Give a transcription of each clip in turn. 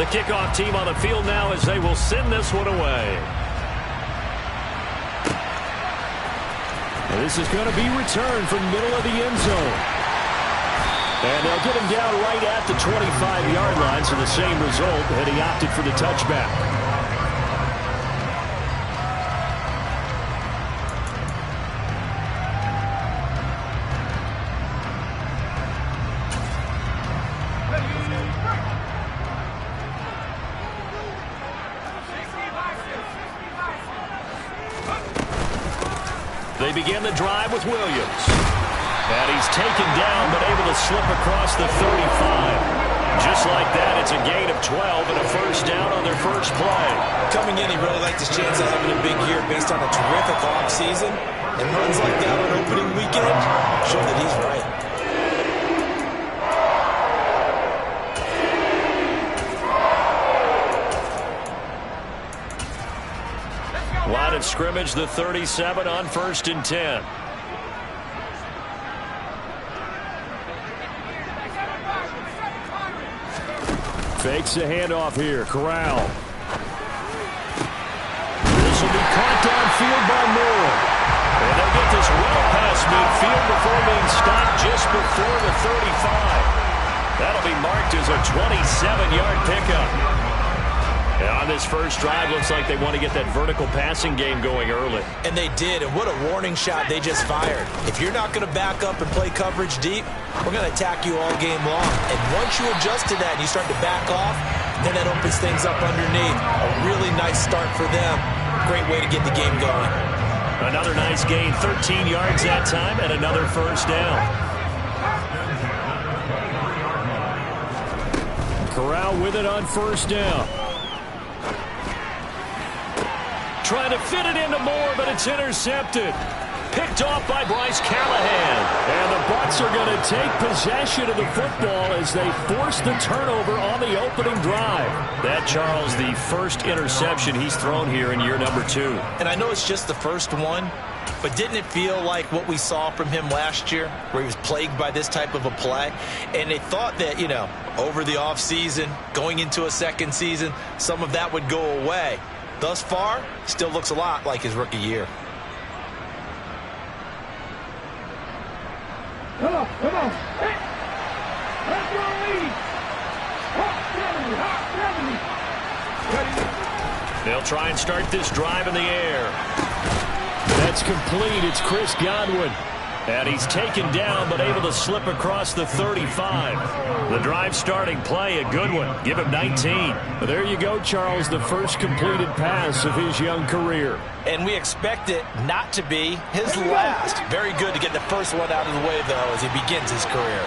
The kickoff team on the field now as they will send this one away. And this is going to be returned from middle of the end zone. And they'll get him down right at the 25-yard line, so the same result, and he opted for the touchback. They begin the drive with Williams. And he's taken down, but able to slip across the 35. Just like that, it's a gain of 12 and a first down on their first play. Coming in, he really liked his chance of having a big year based on a terrific offseason. And runs like that on opening weekend show that he's right. Line of scrimmage, the 37 on 1st and 10. Fakes the handoff here. Corral. This will be caught downfield by Moore. And they'll get this well past midfield before being stopped just before the 35. That'll be marked as a 27-yard pickup. On this first drive, looks like they want to get that vertical passing game going early. And they did, and what a warning shot they just fired. If you're not going to back up and play coverage deep, we're going to attack you all game long. And once you adjust to that and you start to back off, then that opens things up underneath. A really nice start for them. Great way to get the game going. Another nice gain, 13 yards that time, and another first down. Corral with it on first down. Trying to fit it into Moore, but it's intercepted. Picked off by Bryce Callahan. And the Bucs are going to take possession of the football as they force the turnover on the opening drive. That, Charles, the first interception he's thrown here in year number 2. And I know it's just the first one, but didn't it feel like what we saw from him last year, where he was plagued by this type of a play? And they thought that, you know, over the offseason, going into a second season, some of that would go away. Thus far, still looks a lot like his rookie year. Come on. Hey. Let's go lead. Hot 70. They'll try and start this drive in the air. That's complete. It's Chris Godwin. And he's taken down, but able to slip across the 35. The drive starting play, a good one. Give him 19. But there you go, Charles, the first completed pass of his young career. And we expect it not to be his last. Very good to get the first one out of the way, though, as he begins his career.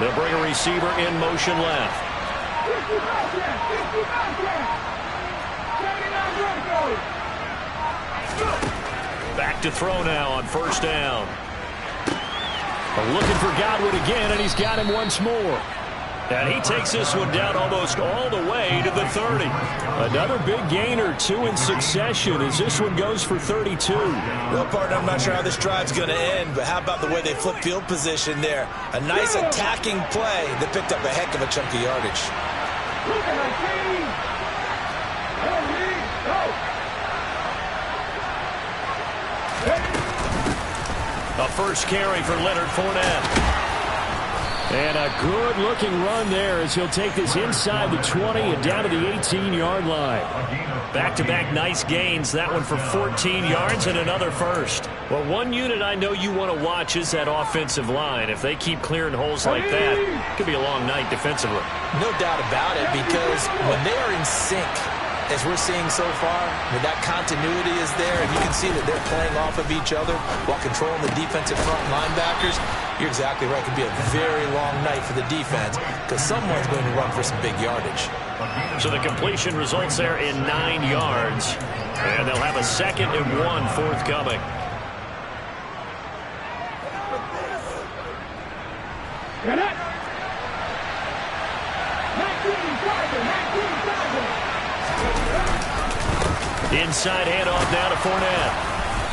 They'll bring a receiver in motion left. Back to throw now on first down. Looking for Godwin again, and he's got him once more. And he takes this one down almost all the way to the 30. Another big gain or 2 in succession as this one goes for 32. Well, partner, I'm not sure how this drive's going to end, but how about the way they flip field position there? A nice attacking play that picked up a heck of a chunk of yardage. A first carry for Leonard Fournette. And a good-looking run there as he'll take this inside the 20 and down to the 18-yard line. Back-to-back nice gains. That one for 14 yards and another first. Well, one unit I know you want to watch is that offensive line. If they keep clearing holes like that, it could be a long night defensively. No doubt about it, because when they are in sync, as we're seeing so far, when that continuity is there, and you can see that they're playing off of each other while controlling the defensive front linebackers, you're exactly right. It could be a very long night for the defense because someone's going to run for some big yardage. So the completion results there in 9 yards, and they'll have a 2nd and 1 forthcoming. Inside handoff now to Fournette.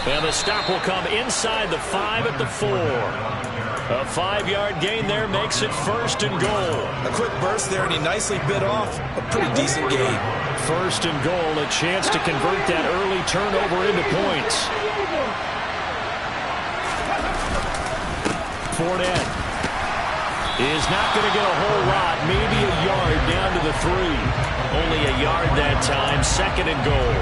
And the stop will come inside the 5 at the 4. A 5-yard gain there makes it 1st and goal. A quick burst there, and he nicely bit off a pretty decent gain. 1st and goal, a chance to convert that early turnover into points. Fournette is not going to get a whole lot, maybe a yard down to the 3. Only a yard that time, 2nd and goal.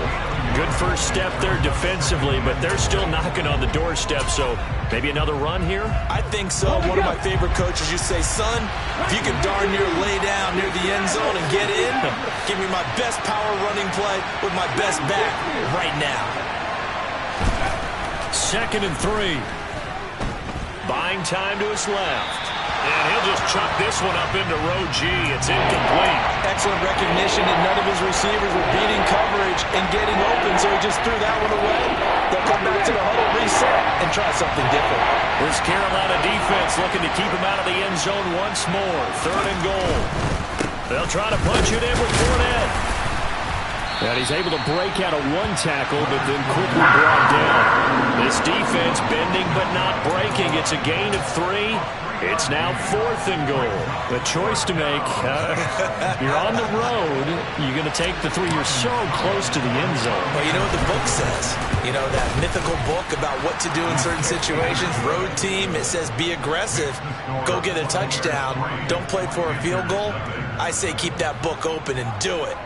Good first step there defensively, but they're still knocking on the doorstep, so maybe another run here? I think so. One of my favorite coaches used to say, son, if you can darn near lay down near the end zone and get in, give me my best power running play with my best back right now. 2nd and 3. Buying time to his left. And he'll just chuck this one up into row G. It's incomplete. Excellent recognition, and none of his receivers were beating coverage and getting open, so he just threw that one away. They'll come back to the huddle, reset, and try something different. This Carolina defense looking to keep him out of the end zone once more. 3rd and goal. They'll try to punch it in with Fournette. And he's able to break out of one tackle, but then quickly brought down. This defense bending but not breaking. It's a gain of 3. It's now 4th and goal. A choice to make. You're on the road. You're going to take the 3. You're so close to the end zone. Well, you know what the book says. You know, that mythical book about what to do in certain situations. Road team, it says be aggressive. Go get a touchdown. Don't play for a field goal. I say keep that book open and do it.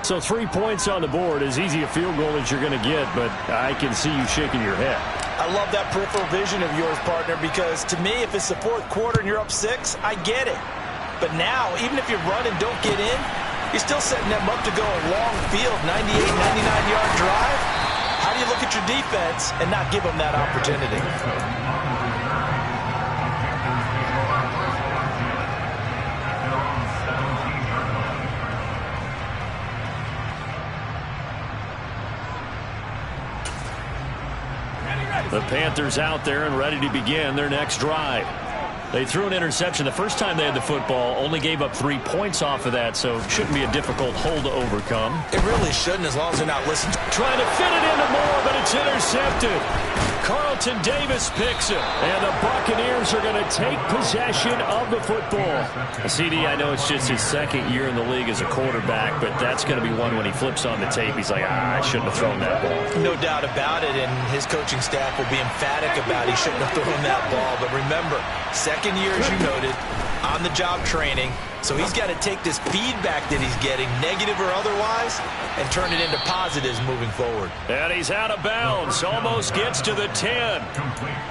So 3 points on the board, as easy a field goal as you're going to get, but I can see you shaking your head. I love that peripheral vision of yours, partner, because to me, if it's the 4th quarter and you're up 6, I get it. But now, even if you run and don't get in, you're still setting them up to go a long field, 98, 99-yard drive. How do you look at your defense and not give them that opportunity? The Panthers out there and ready to begin their next drive. They threw an interception the first time they had the football, only gave up 3 points off of that, so shouldn't be a difficult hole to overcome. It really shouldn't, as long as they're not listening. Trying to fit it into Moore, but it's intercepted. Carlton Davis picks it, and the Buccaneers are going to take possession of the football. CD, I know it's just his 2nd year in the league as a quarterback, but that's going to be one when he flips on the tape. He's like, I shouldn't have thrown that ball. No doubt about it, and his coaching staff will be emphatic about he shouldn't have thrown that ball. But remember, 2nd year, as you noted, on-the-job training. So he's got to take this feedback that he's getting, negative or otherwise, and turn it into positives moving forward. And he's out of bounds. Almost gets to the 10.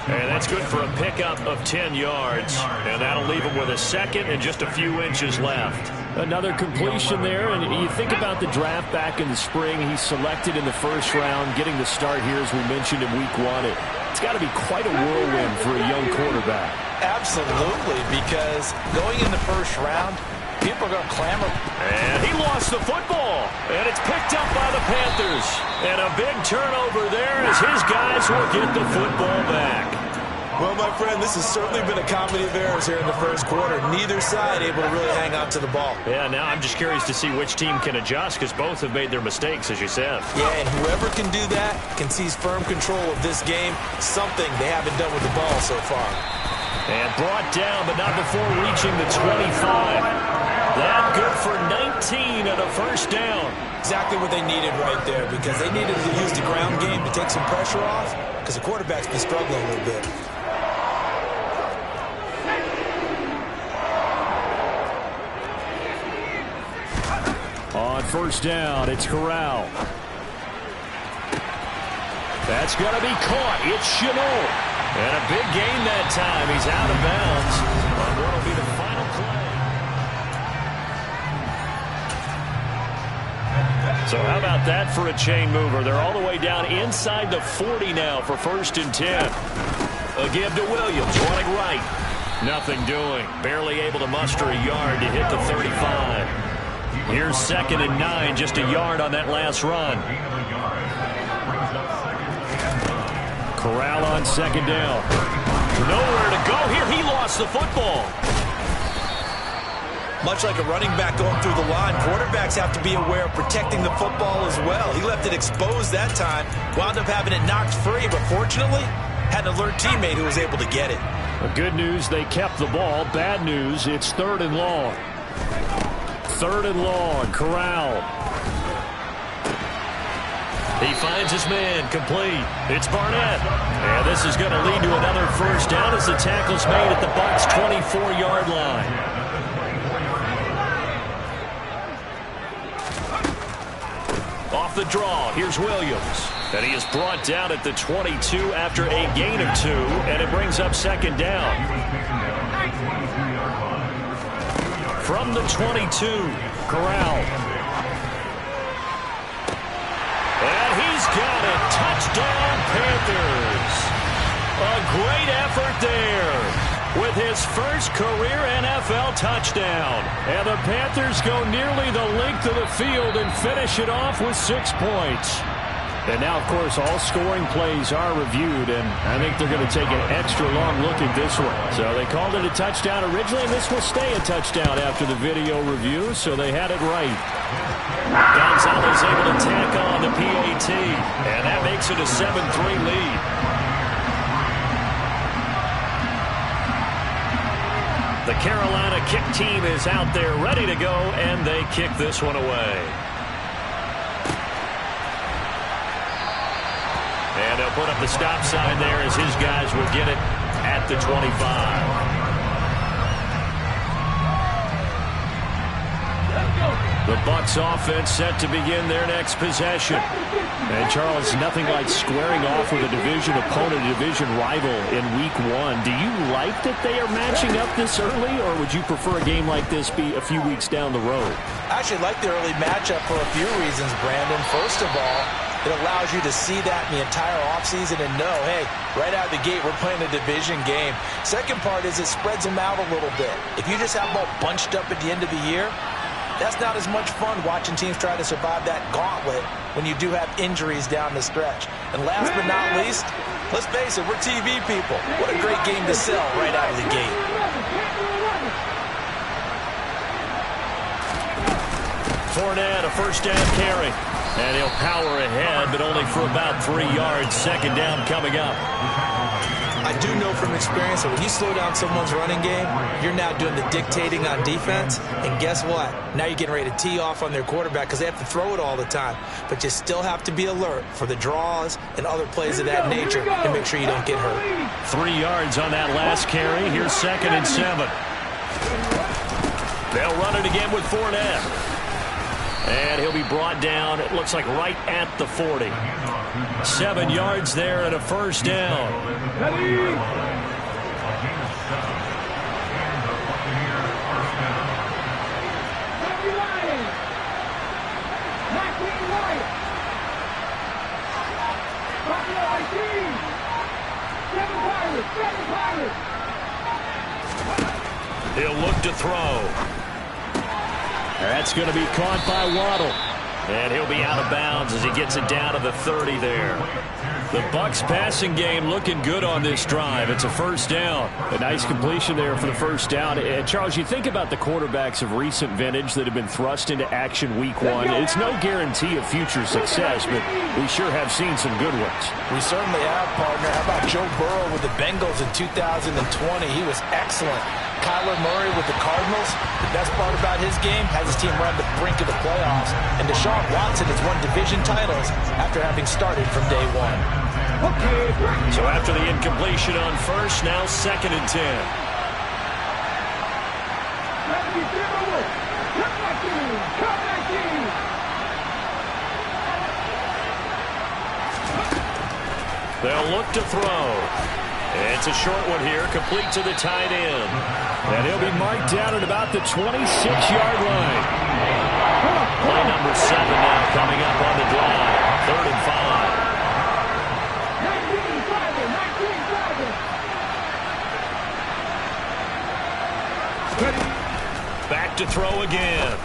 And that's good for a pickup of 10 yards. And that'll leave him with a 2nd and just a few inches left. Another completion there. And you think about the draft back in the spring. He's selected in the 1st round, getting the start here, as we mentioned in week 1. It's got to be quite a whirlwind for a young quarterback. Absolutely, because going in the 1st round, people are going to clamor. And he lost the football, and it's picked up by the Panthers. And a big turnover there as his guys will get the football back. Well, my friend, this has certainly been a comedy of errors here in the 1st quarter. Neither side able to really hang on to the ball. Yeah, now I'm just curious to see which team can adjust, because both have made their mistakes, as you said. Yeah, and whoever can do that can seize firm control of this game, something they haven't done with the ball so far. And brought down, but not before reaching the 25. That good for 19 and a 1st down. Exactly what they needed right there, because they needed to use the ground game to take some pressure off, because the quarterback's been struggling a little bit. On 1st down, it's Corral. That's going to be caught. It's Chenault. And a big gain that time. He's out of bounds on what will be the final play. So how about that for a chain mover? They're all the way down inside the 40 now for 1st and 10. A give to Williams, running right. Nothing doing. Barely able to muster a yard to hit the 35. Here's 2nd and 9, just a yard on that last run. Corral on 2nd down. Nowhere to go here. He lost the football. Much like a running back going through the line, quarterbacks have to be aware of protecting the football as well. He left it exposed that time, wound up having it knocked free, but fortunately, had an alert teammate who was able to get it. Good news, they kept the ball. Bad news, it's 3rd and long. 3rd and long, Corral. He finds his man, complete. It's Barnett. And this is going to lead to another first down as the tackle's made at the Bucs' 24-yard line. Off the draw, here's Williams. And he is brought down at the 22 after a gain of 2, and it brings up 2nd down. From the 22, Corral. And he's got it. Touchdown, Panthers. A great effort there with his first career NFL touchdown. And the Panthers go nearly the length of the field and finish it off with 6 points. And now, of course, all scoring plays are reviewed, and I think they're going to take an extra long look at this one. So they called it a touchdown originally, and this will stay a touchdown after the video review, so they had it right. Gonzalez able to tack on the PAT, and that makes it a 7-3 lead. The Carolina kick team is out there ready to go, and they kick this one away. And they'll put up the stop sign there as his guys will get it at the 25. The Bucs offense set to begin their next possession. And, Charles, nothing like squaring off with a division opponent, a division rival in Week 1. Do you like that they are matching up this early, or would you prefer a game like this be a few weeks down the road? I actually like the early matchup for a few reasons, Brandon. First of all, it allows you to see that in the entire offseason and know, hey, right out of the gate, we're playing a division game. Second part is it spreads them out a little bit. If you just have them all bunched up at the end of the year, that's not as much fun watching teams try to survive that gauntlet when you do have injuries down the stretch. And last but not least, let's face it, we're TV people. What a great game to sell right out of the gate. Fournette, a first down carry. And he'll power ahead, but only for about 3 yards. 2nd down coming up. I do know from experience that when you slow down someone's running game, you're now doing the dictating on defense. And guess what? Now you're getting ready to tee off on their quarterback because they have to throw it all the time. But you still have to be alert for the draws and other plays of that nature and make sure you don't get hurt. 3 yards on that last carry. Here's 2nd and 7. They'll run it again with Fournette. And he'll be brought down, it looks like right at the 40. 7 yards there and a first down. He'll look to throw. That's going to be caught by Waddle. And he'll be out of bounds as he gets it down to the 30 there. The Bucs passing game looking good on this drive. It's a first down. A nice completion there for the first down. And Charles, you think about the quarterbacks of recent vintage that have been thrust into action Week 1. It's no guarantee of future success, but we sure have seen some good ones. We certainly have, partner. How about Joe Burrow with the Bengals in 2020? He was excellent. Kyler Murray with the Cardinals. The best part about his game has his team run the brink of the playoffs. And Deshaun Watson has won division titles after having started from day 1. So after the incompletion on first, now 2nd and 10. They'll look to throw. It's a short one here, complete to the tight end. And he'll be marked down at about the 26-yard line. Play number 7 now coming up on the drive. 3rd and 5. Back to throw again.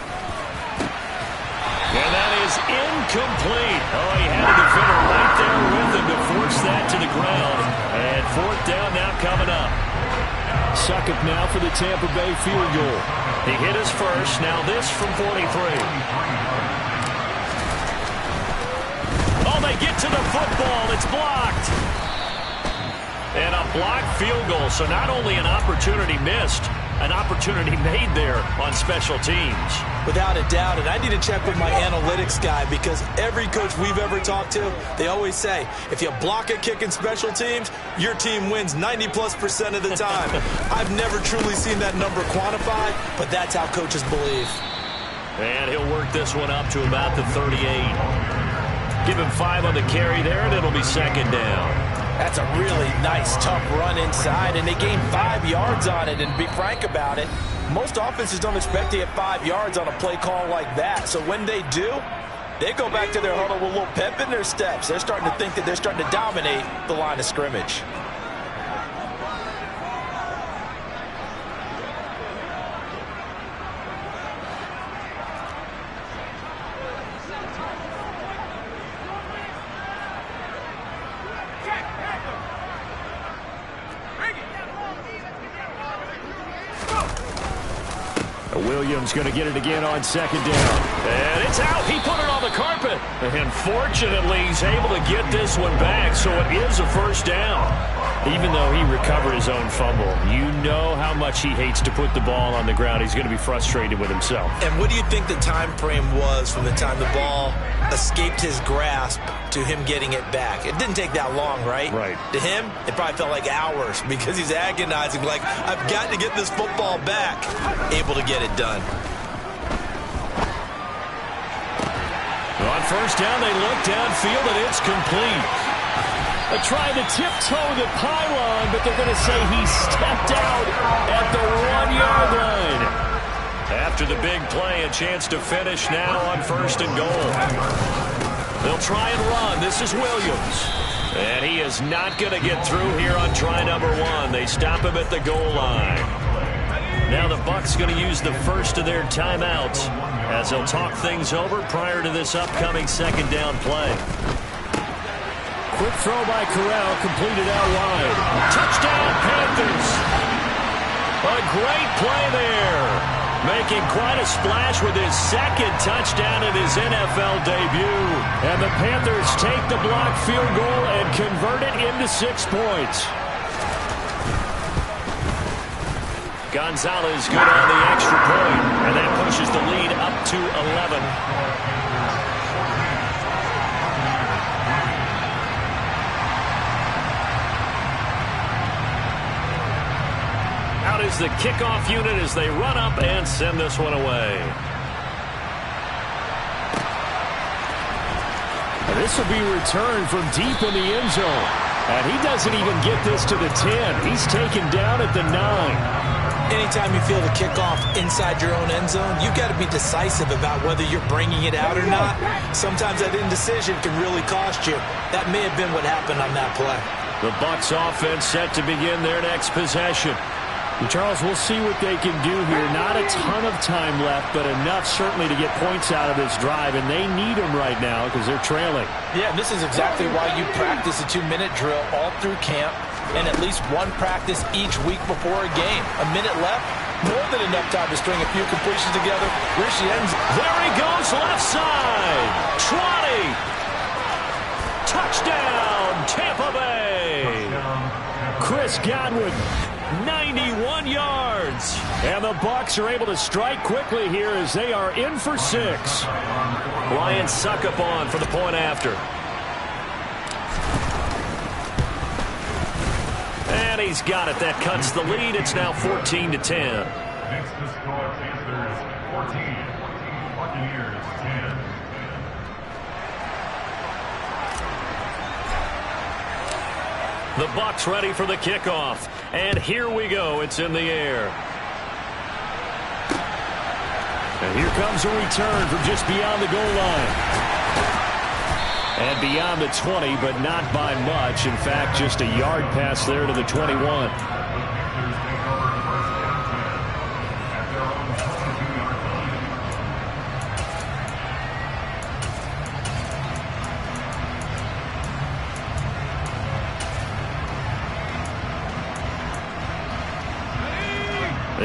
And that is incomplete. Oh, he had a defender right there with him to force that to the ground. And 4th down now coming up. Succop now for the Tampa Bay field goal. He hit his first. Now this from 43. Oh, they get to the football. It's blocked. And a blocked field goal. So not only an opportunity missed, an opportunity made there on special teams. Without a doubt, and I need to check with my analytics guy because every coach we've ever talked to, they always say, if you block a kick in special teams, your team wins 90+% of the time. I've never truly seen that number quantified, but that's how coaches believe. And he'll work this one up to about the 38. Give him 5 on the carry there, and it'll be second down. That's a really nice, tough run inside, and they gained 5 yards on it. And to be frank about it, most offenses don't expect to get 5 yards on a play call like that. So when they do, they go back to their huddle with a little pep in their steps. They're starting to think that they're starting to dominate the line of scrimmage. Williams going to get it again on second down. And it's out. He put it on the carpet. And fortunately, he's able to get this one back, so it is a first down. Even though he recovered his own fumble, you know how much he hates to put the ball on the ground. He's going to be frustrated with himself. And what do you think the time frame was from the time the ball escaped his grasp to him getting it back? It didn't take that long, right? Right. To him, it probably felt like hours because he's agonizing, like, I've got to get this football back. Able to get it done. On first down, they look downfield, and it's complete. They're trying to tiptoe the pylon, but they're going to say he stepped out at the 1-yard line. After the big play, a chance to finish now on first and goal. They'll try and run. This is Williams. And he is not going to get through here on try number 1. They stop him at the goal line. Now the Bucs going to use the first of their timeouts as they'll talk things over prior to this upcoming second down play. Quick throw by Corral, completed out wide. Touchdown, Panthers. A great play there. Making quite a splash with his second touchdown in his NFL debut. And the Panthers take the blocked field goal and convert it into 6 points. Gonzalez good on the extra point, and that pushes the lead up to 11. Out is the kickoff unit as they run up and send this one away. And this will be returned from deep in the end zone. And he doesn't even get this to the 10. He's taken down at the 9. Anytime you feel the kickoff inside your own end zone, you've got to be decisive about whether you're bringing it out or not. Sometimes that indecision can really cost you. That may have been what happened on that play. The Bucs offense set to begin their next possession. And Charles, we'll see what they can do here. Not a ton of time left, but enough certainly to get points out of this drive, and they need them right now because they're trailing. Yeah, and this is exactly why you practice a 2-minute drill all through camp and at least one practice each week before a game. A minute left, more than enough time to string a few completions together. There she ends. There he goes, left side. 20. Touchdown, Tampa Bay. Chris Godwin. 91 yards. And the Bucs are able to strike quickly here as they are in for 6. Ryan Succop for the point after. And he's got it. That cuts the lead. It's now 14-10. Next to score, Panthers 14, Buccaneers 10. The Bucs ready for the kickoff. And here we go. It's in the air. And here comes a return from just beyond the goal line. And beyond the 20, but not by much. In fact, just a yard pass there to the 21.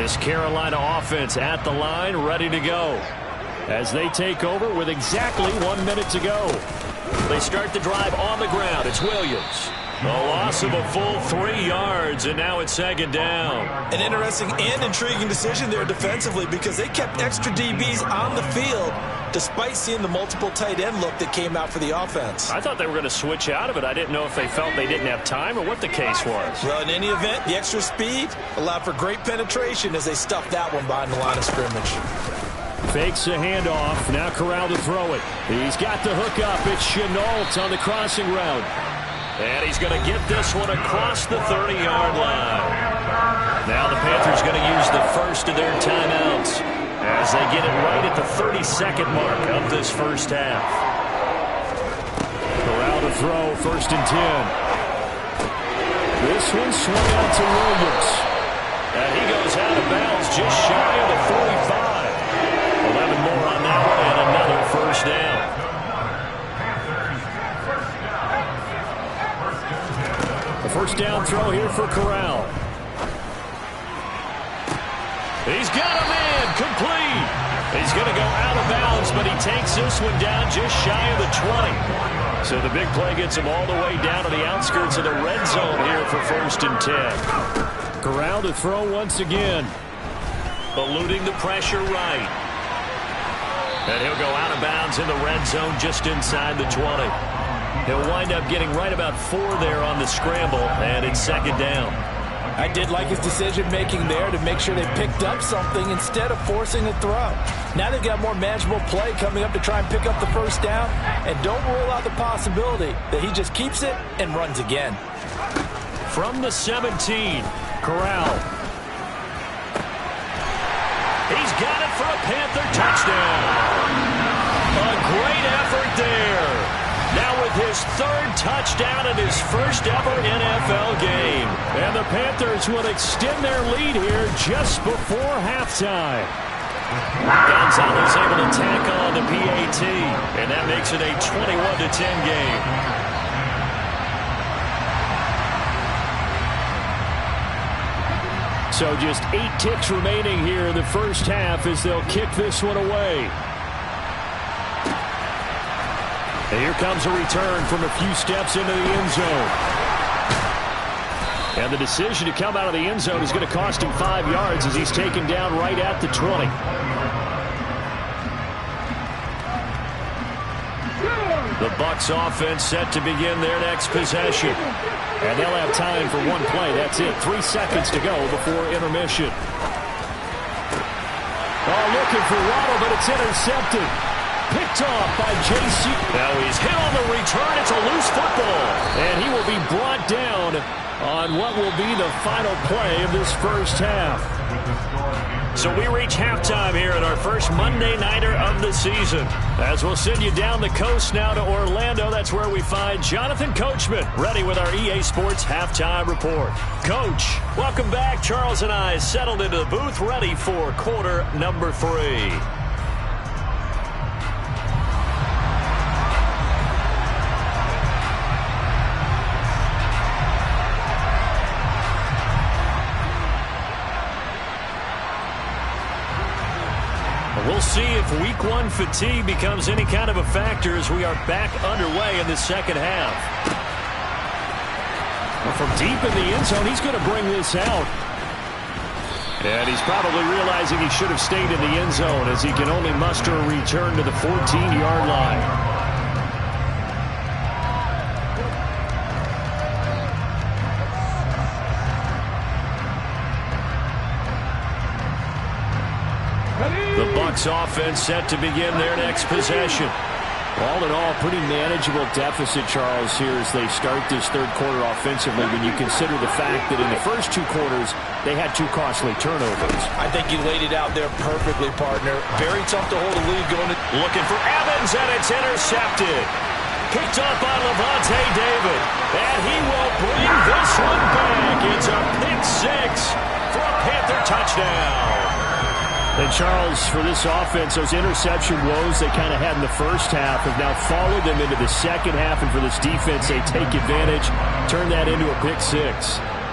This Carolina offense at the line, ready to go, as they take over with exactly 1 minute to go. They start the drive on the ground. It's Williams. A loss of a full 3 yards, and now it's second down. An interesting and intriguing decision there defensively, because they kept extra DBs on the field despite seeing the multiple tight end look that came out for the offense. I thought they were going to switch out of it. I didn't know if they felt they didn't have time or what the case was. Well, in any event, the extra speed allowed for great penetration as they stuffed that one behind the line of scrimmage. Fakes a handoff. Now Corral to throw it. He's got the hook up. It's Chenault on the crossing route. And he's going to get this one across the 30-yard line. Now the Panthers going to use the first of their timeouts as they get it right at the 32nd mark of this first half. Corral to throw, 1st and 10. This one swung out to Williams. And he goes out of bounds just shy of the 45. 11 more on that one and another first down. First down throw here for Corral. He's got a man, complete. He's going to go out of bounds, but he takes this one down just shy of the 20. So the big play gets him all the way down to the outskirts of the red zone here for 1st and 10. Corral to throw once again. Eluding the pressure right. And he'll go out of bounds in the red zone just inside the 20. He'll wind up getting right about 4 there on the scramble, and it's second down. I did like his decision-making there to make sure they picked up something instead of forcing a throw. Now they've got more manageable play coming up to try and pick up the first down, and don't rule out the possibility that he just keeps it and runs again. From the 17, Corral. He's got it for a Panther touchdown. A great effort there. Now with his 3rd touchdown in his first ever NFL game. And the Panthers will extend their lead here just before halftime. Gonzalez able to tack on the PAT. And that makes it a 21-10 game. So just 8 ticks remaining here in the first half as they'll kick this one away. And here comes a return from a few steps into the end zone. And the decision to come out of the end zone is going to cost him 5 yards as he's taken down right at the 20. The Bucs offense set to begin their next possession. And they'll have time for one play. That's it. 3 seconds to go before intermission. Oh, looking for Waddle, but it's intercepted. Picked off by J.C. Now he's hit on the return. It's a loose football. And he will be brought down on what will be the final play of this first half. So we reach halftime here in our first Monday Nighter of the season. As we'll send you down the coast now to Orlando, that's where we find Jonathan Coachman, ready with our EA Sports Halftime Report. Coach, welcome back. Charles and I settled into the booth, ready for quarter number 3. We'll see if week 1 fatigue becomes any kind of a factor as we are back underway in the second half. Well, from deep in the end zone, he's going to bring this out. And he's probably realizing he should have stayed in the end zone as he can only muster a return to the 14-yard line. The Bucs offense set to begin their next possession. All in all, pretty manageable deficit, Charles, here as they start this third quarter offensively when you consider the fact that in the first 2 quarters, they had 2 costly turnovers. I think you laid it out there perfectly, partner. Very tough to hold a lead going. Looking for Evans, and it's intercepted. Picked up by Levante David. And he will bring this one back. It's a pick 6 for a Panther touchdown. And Charles, for this offense, those interception woes they kind of had in the first half have now followed them into the second half. And for this defense, they take advantage, turn that into a pick 6.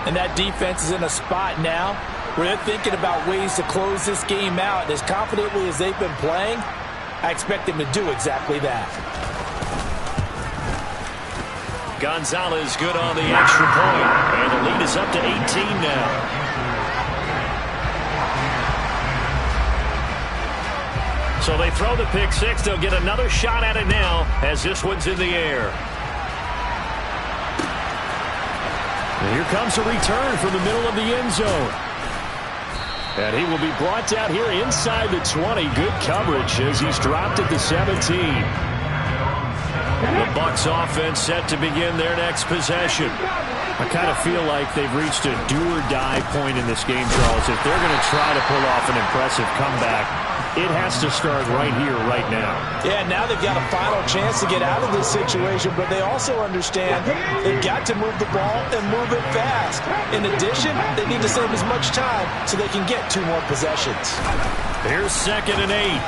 And that defense is in a spot now where they're thinking about ways to close this game out. And as confidently as they've been playing, I expect them to do exactly that. Gonzalez good on the extra point, and the lead is up to 18 now. So they throw the pick six. They'll get another shot at it now as this one's in the air. And here comes a return from the middle of the end zone. And he will be brought down here inside the 20. Good coverage as he's dropped at the 17. The Bucs offense set to begin their next possession. I kind of feel like they've reached a do-or-die point in this game, Charles. If they're going to try to pull off an impressive comeback, it has to start right here, right now. Yeah, now they've got a final chance to get out of this situation, but they also understand they've got to move the ball and move it fast. In addition, they need to save as much time so they can get 2 more possessions. Here's 2nd and 8.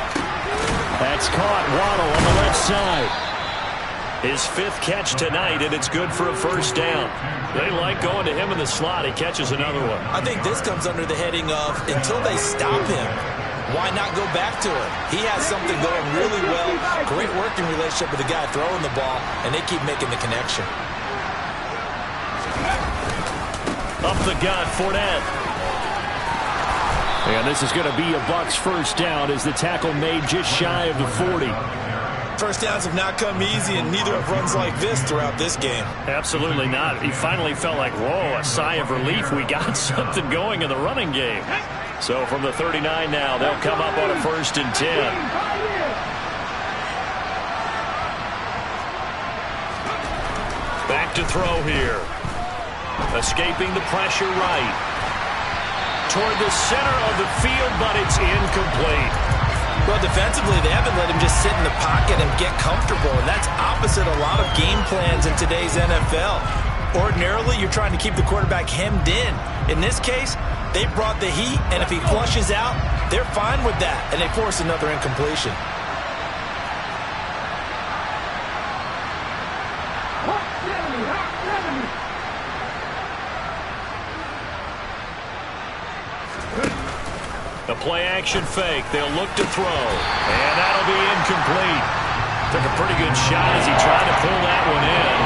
That's caught. Waddle on the left side. His 5th catch tonight, and it's good for a first down. They like going to him in the slot. He catches another one. I think this comes under the heading of until they stop him, why not go back to him? He has something going really well. Great working relationship with the guy throwing the ball, and they keep making the connection. Up the gut, Fournette. And this is going to be a Bucs first down as the tackle made just shy of the 40. First downs have not come easy, and neither have runs like this throughout this game. Absolutely not. He finally felt like, whoa, a sigh of relief. We got something going in the running game. So from the 39 now, they'll come up on a 1st and 10. Back to throw here. Escaping the pressure right. Toward the center of the field, but it's incomplete. Well, defensively, they haven't let him just sit in the pocket and get comfortable, and that's opposite a lot of game plans in today's NFL. Ordinarily, you're trying to keep the quarterback hemmed in. In this case, they brought the heat, and if he flushes out, they're fine with that, and they force another incompletion. The play-action fake. They'll look to throw. And that'll be incomplete. Took a pretty good shot as he tried to pull that one in.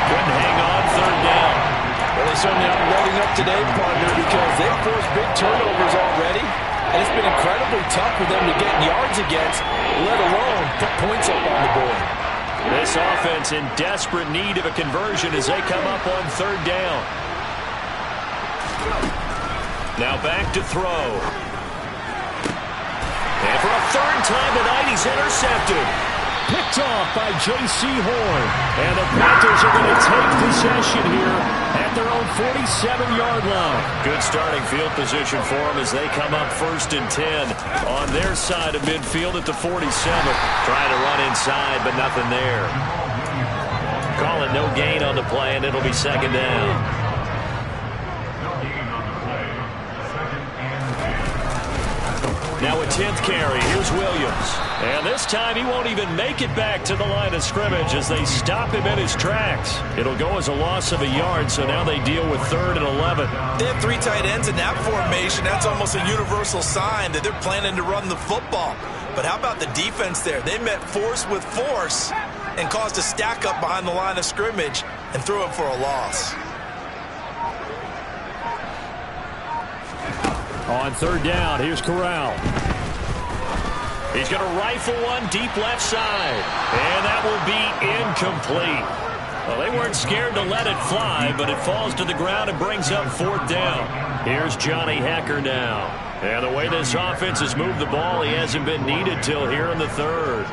Couldn't hang on 3rd down. Well, they certainly aren't letting up today, partner, because they've forced big turnovers already. And it's been incredibly tough for them to get yards against, let alone put points up on the board. This offense in desperate need of a conversion as they come up on 3rd down. Now back to throw. And for a 3rd time tonight, he's intercepted. Picked off by J.C. Horn. And the Panthers are going to take possession here at their own 47-yard line. Good starting field position for them as they come up 1st and 10 on their side of midfield at the 47. Trying to run inside, but nothing there. Call it no gain on the play, and it'll be 2nd down. Now a 10th carry. Here's Williams. And this time he won't even make it back to the line of scrimmage as they stop him in his tracks. It'll go as a loss of a yard, so now they deal with 3rd and 11. They have 3 tight ends in that formation. That's almost a universal sign that they're planning to run the football. But how about the defense there? They met force with force and caused a stack up behind the line of scrimmage and threw him for a loss. On 3rd down, here's Corral. He's going to rifle one deep left side. And that will be incomplete. Well, they weren't scared to let it fly, but it falls to the ground and brings up 4th down. Here's Johnny Hekker now. And the way this offense has moved the ball, he hasn't been needed till here in the 3rd.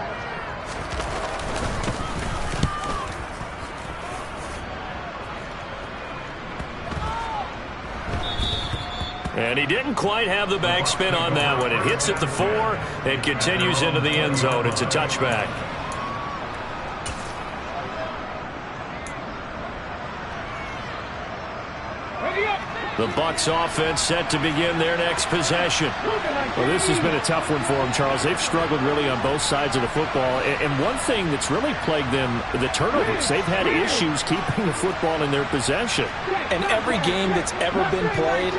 And he didn't quite have the backspin on that one. It hits at the 4 and continues into the end zone. It's a touchback. The Bucs offense set to begin their next possession. Well, this has been a tough one for them, Charles. They've struggled really on both sides of the football. And one thing that's really plagued them, the turnovers. They've had issues keeping the football in their possession. And every game that's ever been played,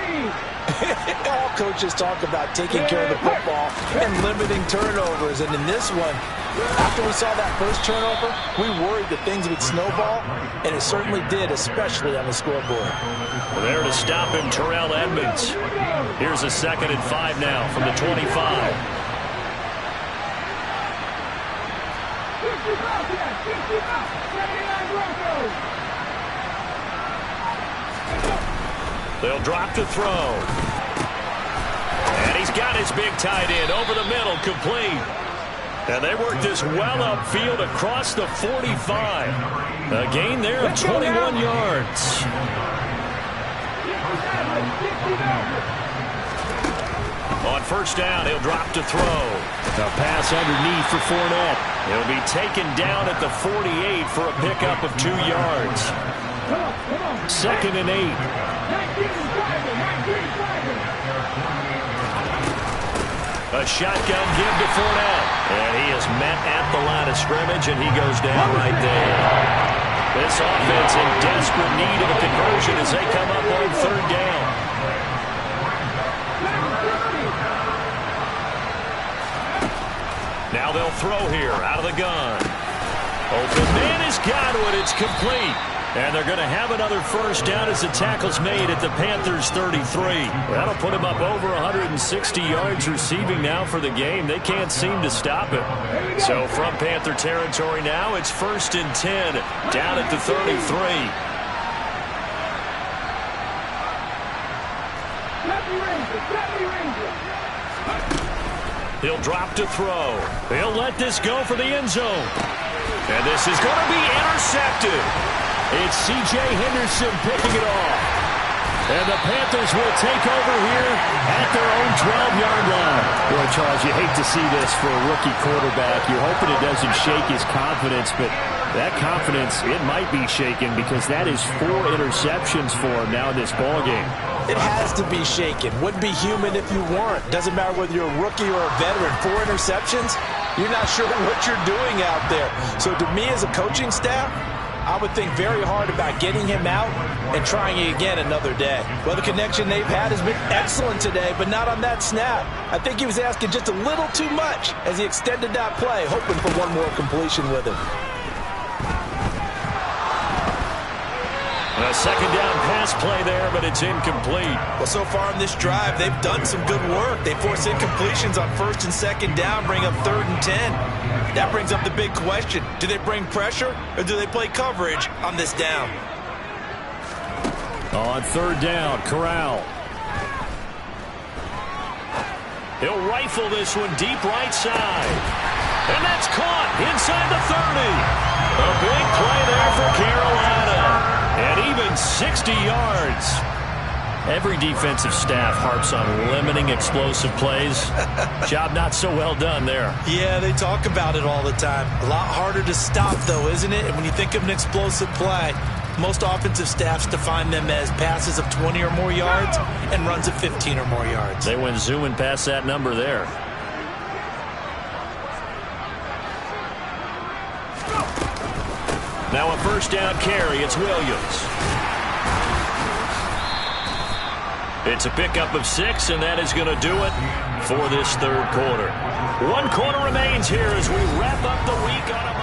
All coaches talk about taking care of the football and limiting turnovers. And in this one, after we saw that first turnover, we worried that things would snowball, and it certainly did, especially on the scoreboard. Well, there to stop him, Terrell Edmonds. Here's a 2nd and 5 now from the 25. They'll drop to throw. And he's got his big tight end over the middle, complete. And they work this well upfield across the 45. A gain there of 21 yards. On first down, he'll drop to throw. A pass underneath for Fournette. He'll be taken down at the 48 for a pickup of 2 yards. 2nd and 8. A shotgun give to Fournette. And he is met at the line of scrimmage, and he goes down right there. This offense in desperate need of a conversion as they come up on 3rd down. Now they'll throw here out of the gun. Open man is Godwin. It's complete. And they're going to have another first down as the tackle's made at the Panthers 33. That'll put him up over 160 yards receiving now for the game. They can't seem to stop it. So from Panther territory now, it's 1st and 10 down at the 33. He'll drop to throw. He'll let this go for the end zone. And this is going to be intercepted. It's C.J. Henderson picking it off. And the Panthers will take over here at their own 12-yard line. Boy, Charles, you hate to see this for a rookie quarterback. You're hoping it doesn't shake his confidence, but that confidence, it might be shaken because that is 4 interceptions for him now in this ballgame. It has to be shaken. Wouldn't be human if you weren't. Doesn't matter whether you're a rookie or a veteran. 4 interceptions, you're not sure what you're doing out there. So to me as a coaching staff, I would think very hard about getting him out and trying it again another day. Well, the connection they've had has been excellent today, but not on that snap. I think he was asking just a little too much as he extended that play, hoping for one more completion with him. A 2nd down pass play there, but it's incomplete. Well, so far in this drive, they've done some good work. They force incompletions on 1st and 2nd down, bring up 3rd and 10. That brings up the big question. Do they bring pressure or do they play coverage on this down? On 3rd down, Corral. He'll rifle this one deep right side. And that's caught inside the 30. A big play there for Carolina. And even 60 yards. Every defensive staff harps on limiting explosive plays. Job not so well done there. Yeah, they talk about it all the time. A lot harder to stop, though, isn't it? And when you think of an explosive play, most offensive staffs define them as passes of 20 or more yards and runs of 15 or more yards. They went zooming past that number there. Now a 1st down carry. It's Williams. It's a pickup of 6, and that is going to do it for this 3rd quarter. 1 quarter remains here as we wrap up the week on a